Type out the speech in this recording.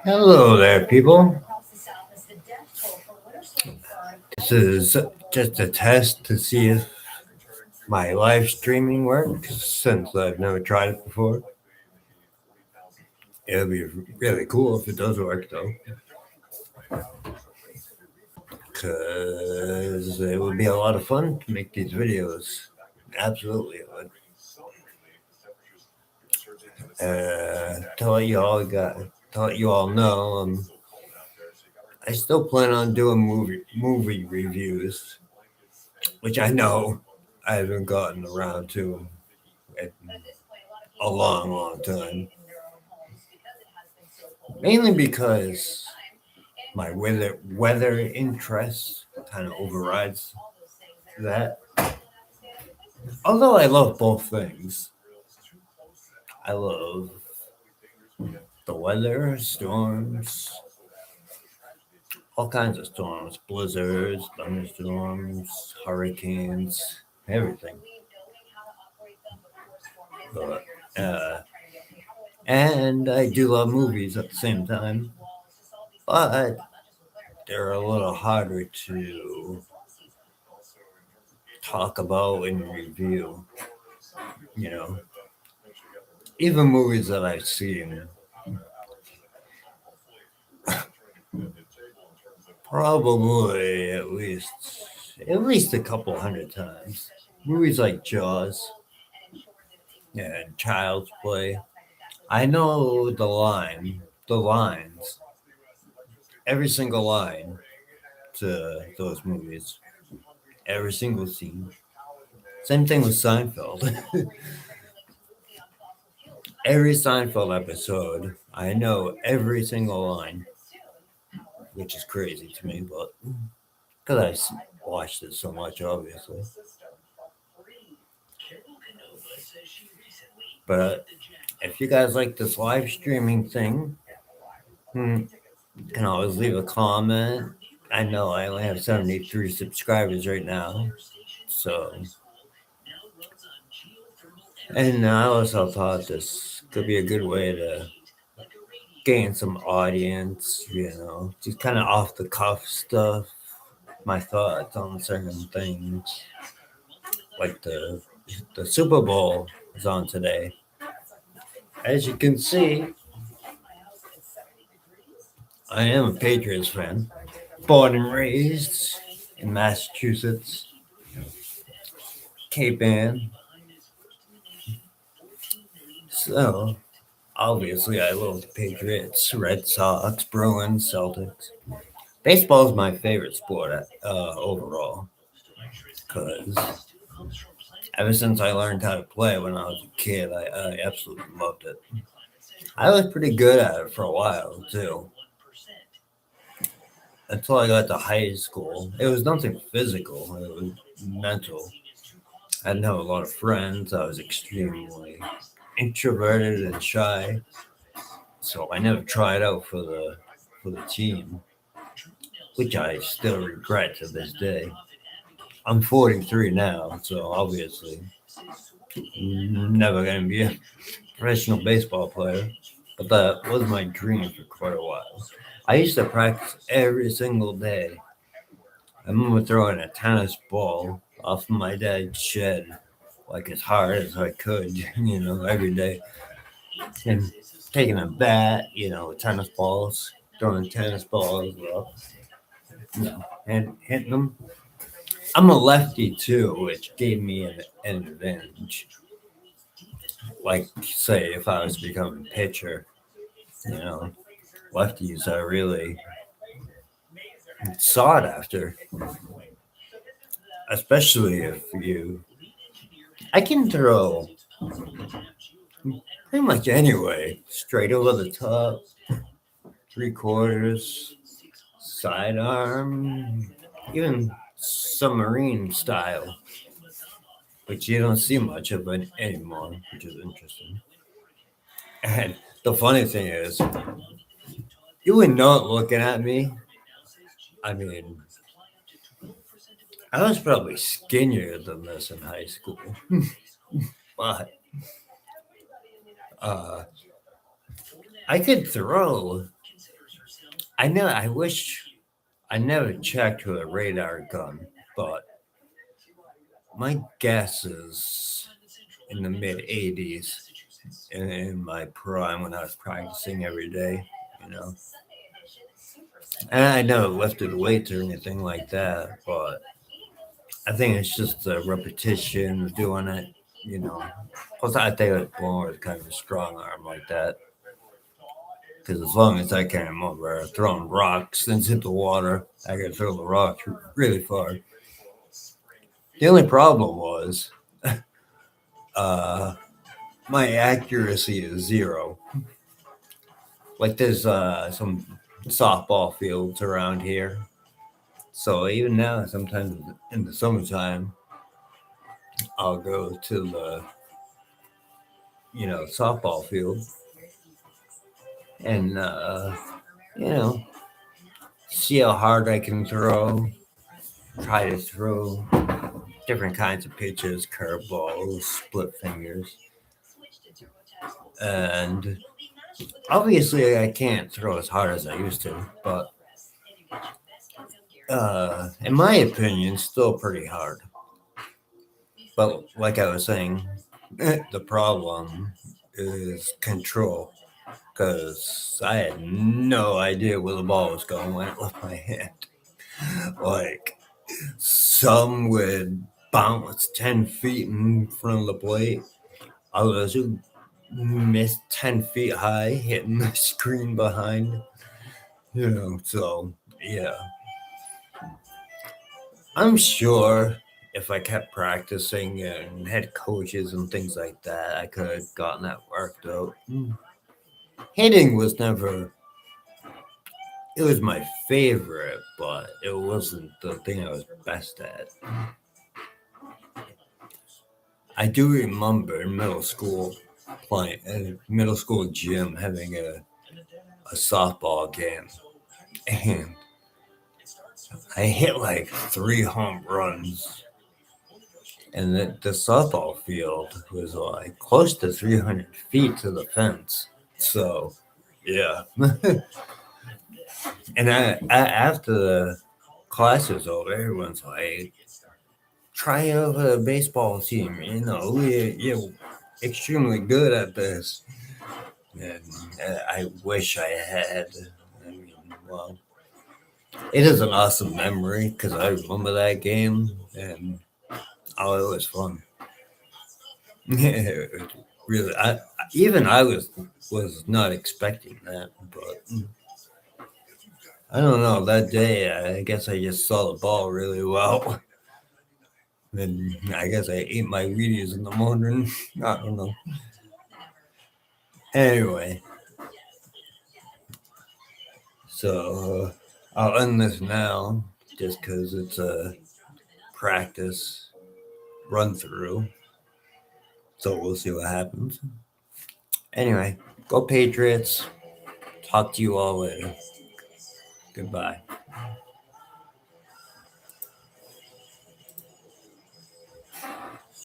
Hello there, people. This is just a test to see if my live streaming works since I've never tried it before. It'll be really cool if it does work, though, because it would be a lot of fun to make these videos. Absolutely, it would. To let you all know, I still plan on doing movie reviews, which I know I haven't gotten around to in a long time. Mainly because my weather interest kind of overrides that. Although I love both things, I love the weather, storms, all kinds of storms, blizzards, thunderstorms, hurricanes, everything. But, and I do love movies at the same time, but they're a little harder to talk about and review. You know, even movies that I've seen probably at least a couple hundred times. Movies like Jaws and Child's Play. I know the lines, every single line to those movies, every single scene. Same thing with Seinfeld. Every Seinfeld episode, I know every single line, which is crazy to me, but because I watched it so much, obviously. But if you guys like this live streaming thing, you can always leave a comment. I know I only have 73 subscribers right now, so. And I also thought this could be a good way to gain some audience, just kind of off the cuff stuff, my thoughts on certain things. Like the Super Bowl is on today. As you can see, I am a Patriots fan, born and raised in Massachusetts, Cape Ann. So, obviously, I love the Patriots, Red Sox, Bruins, Celtics. Baseball is my favorite sport overall because ever since I learned how to play when I was a kid, I absolutely loved it. I was pretty good at it for a while, too. Until I got to high school. It was nothing physical, it was mental. I didn't have a lot of friends. I was extremely introverted and shy. So I never tried out for the team, which I still regret to this day. I'm 43 now, so obviously never gonna be a professional baseball player. But that was my dream for quite a while. I used to practice every single day. I remember throwing a tennis ball off my dad's shed like as hard as I could, every day. And taking a bat, tennis balls, throwing tennis balls up, and hitting them. I'm a lefty too, which gave me an advantage. Like, say, if I was becoming a pitcher, you know, lefties are really sought after, especially if you. I can throw pretty much anyway, straight over the top, 3/4, sidearm, even submarine style, which you don't see much of it anymore, which is interesting. And the funny thing is, you were not looking at me. I mean, I was probably skinnier than this in high school, but uh, I could throw. I know. I wish I never checked with a radar gun, but my guess is in the mid 80s, in my prime when I was practicing every day, you know. And I never lifted weights or anything like that, but I think it's just the repetition of doing it, you know. Plus, I think I was born with kind of a strong arm like that. Because as long as I can remember throwing rocks into the water, I could throw the rocks really far. The only problem was uh, my accuracy is zero. Like there's some softball fields around here. So even now, sometimes in the summertime, I'll go to the softball field and you know see how hard I can throw. Try to throw different kinds of pitches, curveballs, split fingers, and obviously I can't throw as hard as I used to, but in my opinion, still pretty hard. But like I was saying, the problem is control because I had no idea where the ball was going when it left my hand. Like some would bounce 10 feet in front of the plate, others would miss 10 feet high, hitting the screen behind. So yeah, I'm sure if I kept practicing and had coaches and things like that, I could have gotten that worked out. Hitting was never, it was my favorite, but it wasn't the thing I was best at. I do remember in middle school playing in middle school gym having a softball game, and I hit like 3 home runs, and the softball field was like close to 300 feet to the fence. So, yeah. And after the class was over, everyone's like, try out for the baseball team. You're extremely good at this. And I wish I had. I mean, well, it is an awesome memory because I remember that game, and oh, it was fun. Really, I was not expecting that, but I don't know. That day, I guess I just saw the ball really well. And I guess I ate my Wheaties in the morning. I don't know. Anyway, so I'll end this now just because it's a practice run through. So we'll see what happens. Anyway, go Patriots. Talk to you all later. Goodbye.